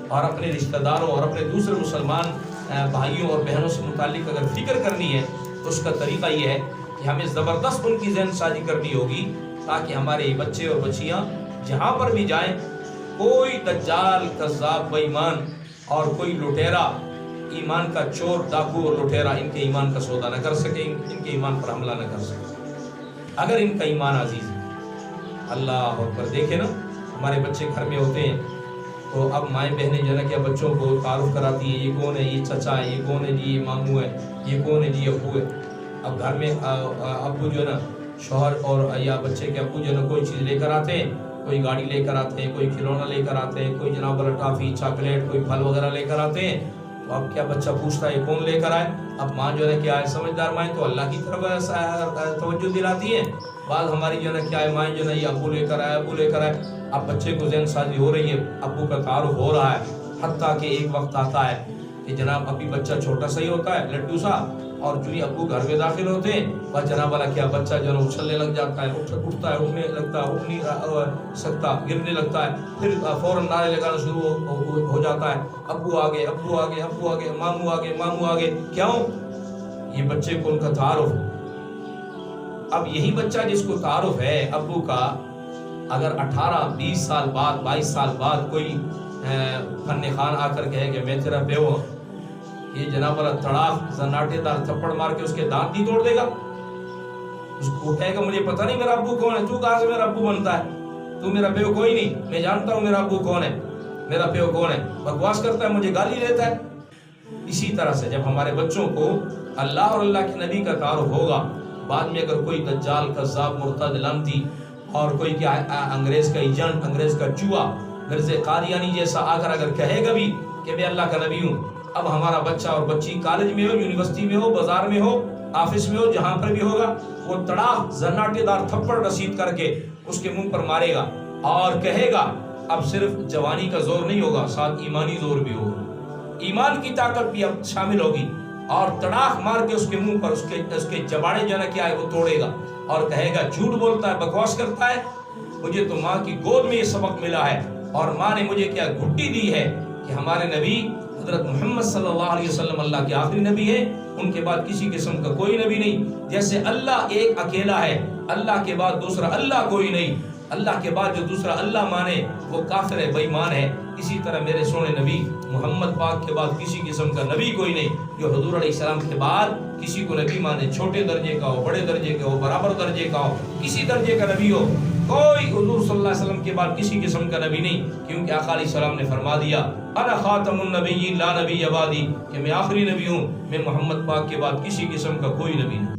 اور اپنے رشتہ داروں اور اپنے دوسرے مسلمان بھائیوں اور بہنوں سے متعلق اگر فکر کرنی ہے تو اس کا طریقہ یہ ہے کہ ہمیں زبردست ان کی ذہن سازی کرنی ہوگی تاکہ ہمارے بچے اور بچیاں جہاں پر بھی جائیں کوئی دجال کذاب بے ایمان اور کوئی لٹیرا ایمان کا چور ڈاکو اور لٹیرا ان کے ایمان کا سودا نہ کر سکے، ان کے ایمان پر حملہ نہ کر سکے اگر ان کا ایمان عزیز ہے۔ اللہ اکبر، دیکھیں نا ہمارے بچے گھر میں ہوتے ہیں تو اب مائیں بہنیں جو ہے نا کیا بچوں کو تعارف کراتی ہیں، یہ کون ہے، یہ چچا ہے، یہ کون ہے جی، یہ ماموں ہے، یہ کون ہے جی، ابو ہے۔ اب گھر میں ابو جو ہے نا شوہر اور یا بچے کے ابو جو ہے نا کوئی چیز لے کر آتے ہیں، کوئی گاڑی لے کر آتے ہیں، کوئی کھلونا لے کر آتے ہیں، کوئی جناب والا ٹافی چاکلیٹ کوئی پھل وغیرہ لے کر آتے ہیں، تو اب کیا بچہ پوچھتا ہے کون لے کر آئے؟ اب ماں جو ہے کیا ہے سمجھدار مائیں تو اللہ کی طرف توجہ دلاتی ہیں، بعض ہماری جو ہے نا کیا ہے مائیں جو ہے نا یہ ابو لے کر آئے، ابو لے کر آئے۔ اب بچے کو ذہن سازی ہو رہی ہے، ابو کا تعارف ہو رہا ہے، حتیٰ کہ ایک وقت آتا ہے کہ جناب ابھی بچہ چھوٹا سا ہی ہوتا ہے لڈو سا، اور جو ہی ابو گھر میں داخل ہوتے ہیں بس جناب والا کیا بچہ جو ہے اچھلنے لگ جاتا ہے، اٹھتا ہے، اٹھنے لگتا ہے، اٹھ نہیں سکتا، گرنے لگتا ہے، پھر فوراً نعرے لگانا شروع ہو جاتا ہے، ابو آگے، ابو آگے، ابو آگے، ماموں آگے، ماموں آگے۔ کیوں؟ یہ بچے کو ان کا تعارف۔ اب یہی بچہ جس کو تعارف ہے ابو کا، اگر 18-20 سال بعد 22 سال بعد کوئی فن خان آ کر کہے کہ میں تیرا بیو ہوں، یہ جناب والا تڑاک زناٹے دار تھپڑ مار کے اس کے دانت نہیں توڑ دے گا؟ اس کو کہے گا مجھے پتہ نہیں میرا ابو کون ہے، تو کہاں سے میرا ابو بنتا ہے، تو میرا بیو کوئی نہیں، میں جانتا ہوں میرا ابو کون ہے، میرا بیو کون ہے، بکواس کرتا ہے، مجھے گالی دیتا ہے۔ اسی طرح سے جب ہمارے بچوں کو اللہ اور اللہ کے نبی کا تعارف ہوگا، بعد میں اگر کوئی دجال کذاب مرتد لعنتی اور کوئی کیا انگریز کا ایجنٹ، انگریز کا چوہا مرزا قادیانی جیسا آ کر اگر کہے گا بھی کہ میں اللہ کا نبی ہوں، اب ہمارا بچہ اور بچی کالج میں ہو، یونیورسٹی میں ہو، بازار میں ہو، آفس میں ہو، جہاں پر بھی ہوگا، وہ تڑاک زناٹے دار تھپڑ رسید کر کے اس کے منہ پر مارے گا اور کہے گا اب صرف جوانی کا زور نہیں ہوگا، ساتھ ایمانی زور بھی ہوگا، ایمان کی طاقت بھی اب شامل ہوگی، اور تڑاک مار کے اس کے منہ پر اس کے جباڑے جو ہے کیا ہے وہ توڑے گا اور کہے گا جھوٹ بولتا ہے، بکواس کرتا ہے، مجھے تو ماں کی گود میں یہ سبق ملا ہے اور ماں نے مجھے کیا گھٹی دی ہے کہ ہمارے نبی حضرت محمد صلی اللہ علیہ وسلم اللہ کے آخری نبی ہے، ان کے بعد کسی قسم کا کوئی نبی نہیں، جیسے اللہ ایک اکیلا ہے، اللہ کے بعد دوسرا اللہ کوئی نہیں، اللہ کے بعد جو دوسرا اللہ مانے وہ کافر ہے، بے ایمان ہے، اسی طرح میرے سونے نبی محمد پاک کے بعد کسی قسم کا نبی کوئی نہیں، جو حضور علیہ السلام کے بعد کسی کو نبی مانے، چھوٹے درجے کا ہو، بڑے درجے کا ہو، برابر درجے کا ہو، کسی درجے کا نبی ہو، کوئی حضور صلی اللہ علیہ وسلم کے بعد کسی قسم کا نبی نہیں، کیونکہ آقا علیہ السلام نے فرما دیا انا خاتم النبیین لا نبی بعدی، کہ میں آخری نبی ہوں، میں محمد پاک کے بعد کسی قسم کا کوئی نبی نہیں۔